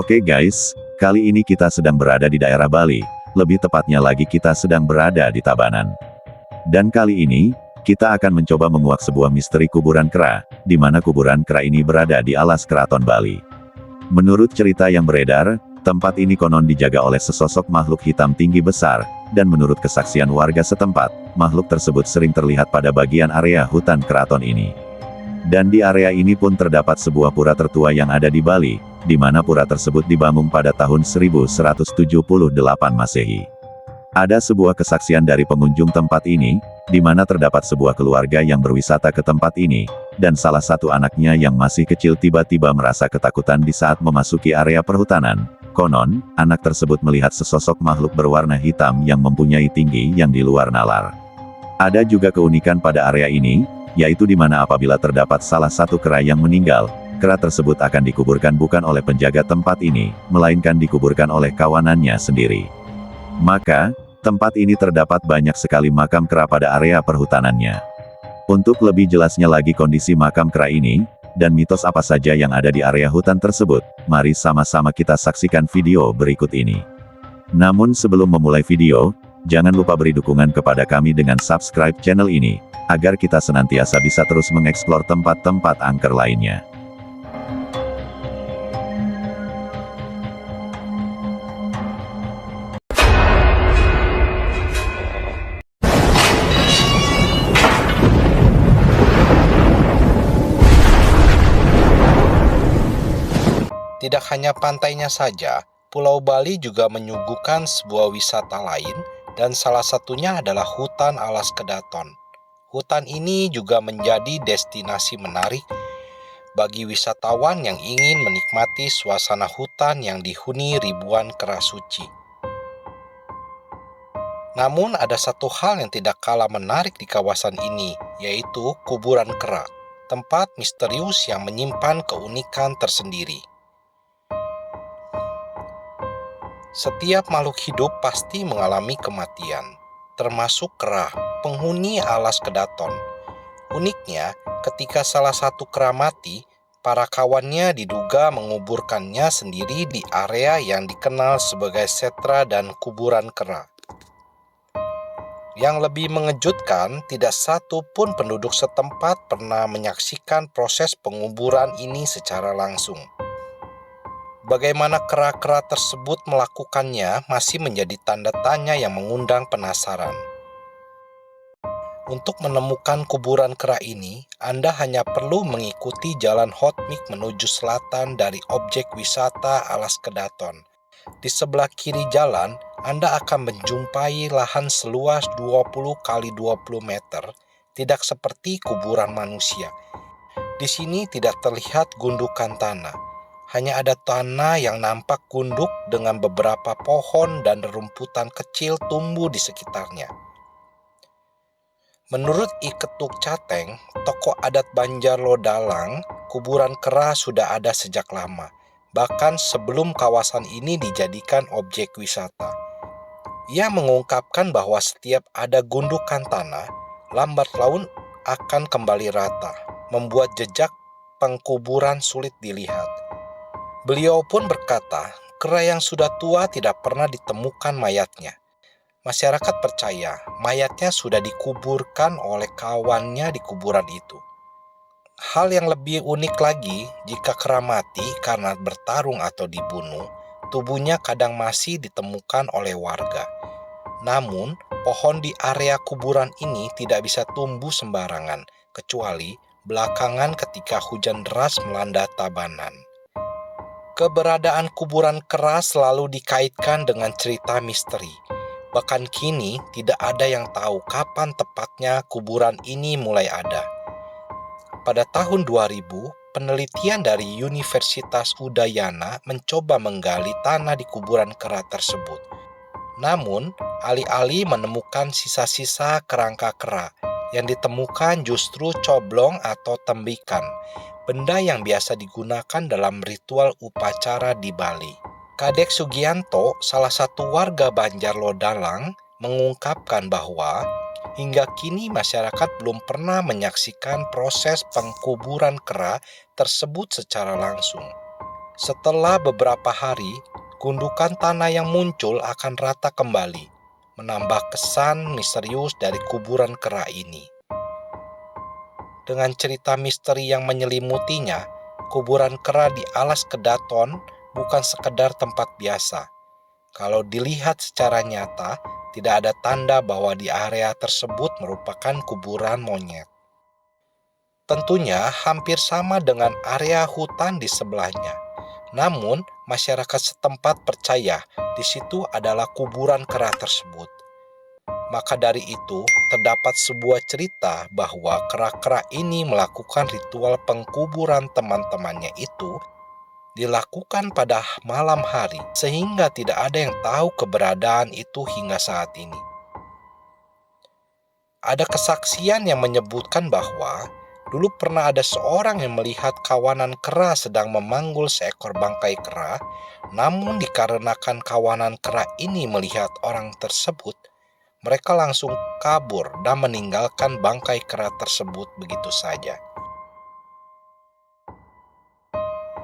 Oke guys, kali ini kita sedang berada di daerah Bali, lebih tepatnya lagi kita sedang berada di Tabanan. Dan kali ini, kita akan mencoba menguak sebuah misteri kuburan kera, di mana kuburan kera ini berada di alas keraton Bali. Menurut cerita yang beredar, tempat ini konon dijaga oleh sesosok makhluk hitam tinggi besar, dan menurut kesaksian warga setempat, makhluk tersebut sering terlihat pada bagian area hutan keraton ini. Dan di area ini pun terdapat sebuah pura tertua yang ada di Bali, di mana pura tersebut dibangun pada tahun 1178 Masehi. Ada sebuah kesaksian dari pengunjung tempat ini, di mana terdapat sebuah keluarga yang berwisata ke tempat ini, dan salah satu anaknya yang masih kecil tiba-tiba merasa ketakutan di saat memasuki area perhutanan. Konon, anak tersebut melihat sesosok makhluk berwarna hitam yang mempunyai tinggi yang di luar nalar. Ada juga keunikan pada area ini, yaitu di mana apabila terdapat salah satu kera yang meninggal, kera tersebut akan dikuburkan bukan oleh penjaga tempat ini, melainkan dikuburkan oleh kawanannya sendiri. Maka, tempat ini terdapat banyak sekali makam kera pada area perhutanannya. Untuk lebih jelasnya lagi kondisi makam kera ini, dan mitos apa saja yang ada di area hutan tersebut, mari sama-sama kita saksikan video berikut ini. Namun sebelum memulai video, jangan lupa beri dukungan kepada kami dengan subscribe channel ini, agar kita senantiasa bisa terus mengeksplor tempat-tempat angker lainnya. Tidak hanya pantainya saja, Pulau Bali juga menyuguhkan sebuah wisata lain, dan salah satunya adalah hutan alas kedaton. Hutan ini juga menjadi destinasi menarik bagi wisatawan yang ingin menikmati suasana hutan yang dihuni ribuan kera suci. Namun ada satu hal yang tidak kalah menarik di kawasan ini, yaitu kuburan kera, tempat misterius yang menyimpan keunikan tersendiri. Setiap makhluk hidup pasti mengalami kematian, termasuk kera, penghuni alas kedaton. Uniknya, ketika salah satu kera mati, para kawannya diduga menguburkannya sendiri di area yang dikenal sebagai setra dan kuburan kera. Yang lebih mengejutkan, tidak satu pun penduduk setempat pernah menyaksikan proses penguburan ini secara langsung. Bagaimana kera-kera tersebut melakukannya masih menjadi tanda tanya yang mengundang penasaran. Untuk menemukan kuburan kera ini, Anda hanya perlu mengikuti jalan hotmix menuju selatan dari objek wisata alas kedaton. Di sebelah kiri jalan, Anda akan menjumpai lahan seluas 20 x 20 meter, tidak seperti kuburan manusia. Di sini tidak terlihat gundukan tanah. Hanya ada tanah yang nampak gunduk dengan beberapa pohon dan rumputan kecil tumbuh di sekitarnya. Menurut I Ketuk Cateng, tokoh adat Banjarlodalang, kuburan kera sudah ada sejak lama, bahkan sebelum kawasan ini dijadikan objek wisata. Ia mengungkapkan bahwa setiap ada gundukan tanah, lambat laun akan kembali rata, membuat jejak pengkuburan sulit dilihat. Beliau pun berkata, kera yang sudah tua tidak pernah ditemukan mayatnya. Masyarakat percaya mayatnya sudah dikuburkan oleh kawannya di kuburan itu. Hal yang lebih unik lagi, jika kera mati karena bertarung atau dibunuh, tubuhnya kadang masih ditemukan oleh warga. Namun, pohon di area kuburan ini tidak bisa tumbuh sembarangan, kecuali belakangan ketika hujan deras melanda Tabanan. Keberadaan kuburan kera selalu dikaitkan dengan cerita misteri. Bahkan kini tidak ada yang tahu kapan tepatnya kuburan ini mulai ada. Pada tahun 2000, penelitian dari Universitas Udayana mencoba menggali tanah di kuburan kera tersebut. Namun, alih-alih menemukan sisa-sisa kerangka kera, yang ditemukan justru coblong atau tembikan, benda yang biasa digunakan dalam ritual upacara di Bali. Kadek Sugianto, salah satu warga Banjarlodalang, mengungkapkan bahwa hingga kini masyarakat belum pernah menyaksikan proses pengkuburan kera tersebut secara langsung. Setelah beberapa hari, gundukan tanah yang muncul akan rata kembali, menambah kesan misterius dari kuburan kera ini. Dengan cerita misteri yang menyelimutinya, kuburan kera di Alas Kedaton bukan sekedar tempat biasa. Kalau dilihat secara nyata, tidak ada tanda bahwa di area tersebut merupakan kuburan monyet. Tentunya hampir sama dengan area hutan di sebelahnya. Namun, masyarakat setempat percaya di situ adalah kuburan kera tersebut. Maka dari itu, terdapat sebuah cerita bahwa kera-kera ini melakukan ritual pengkuburan teman-temannya itu dilakukan pada malam hari, sehingga tidak ada yang tahu keberadaan itu hingga saat ini. Ada kesaksian yang menyebutkan bahwa dulu pernah ada seorang yang melihat kawanan kera sedang memanggul seekor bangkai kera, namun dikarenakan kawanan kera ini melihat orang tersebut, mereka langsung kabur dan meninggalkan bangkai kera tersebut begitu saja.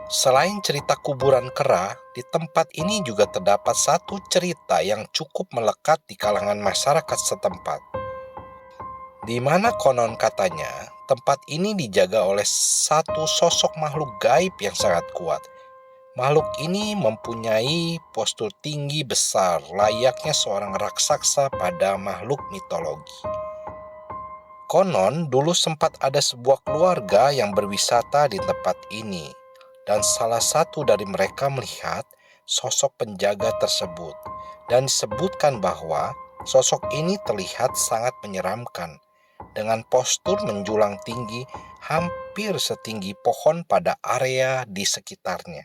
Selain cerita kuburan kera, di tempat ini juga terdapat satu cerita yang cukup melekat di kalangan masyarakat setempat, di mana konon katanya tempat ini dijaga oleh satu sosok makhluk gaib yang sangat kuat. Makhluk ini mempunyai postur tinggi besar, layaknya seorang raksasa pada makhluk mitologi. Konon dulu sempat ada sebuah keluarga yang berwisata di tempat ini, dan salah satu dari mereka melihat sosok penjaga tersebut, dan disebutkan bahwa sosok ini terlihat sangat menyeramkan, dengan postur menjulang tinggi hampir setinggi pohon pada area di sekitarnya.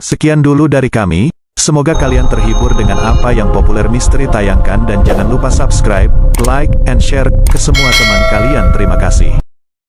Sekian dulu dari kami, semoga kalian terhibur dengan apa yang Populer Misteri tayangkan dan jangan lupa subscribe, like, and share ke semua teman kalian. Terima kasih.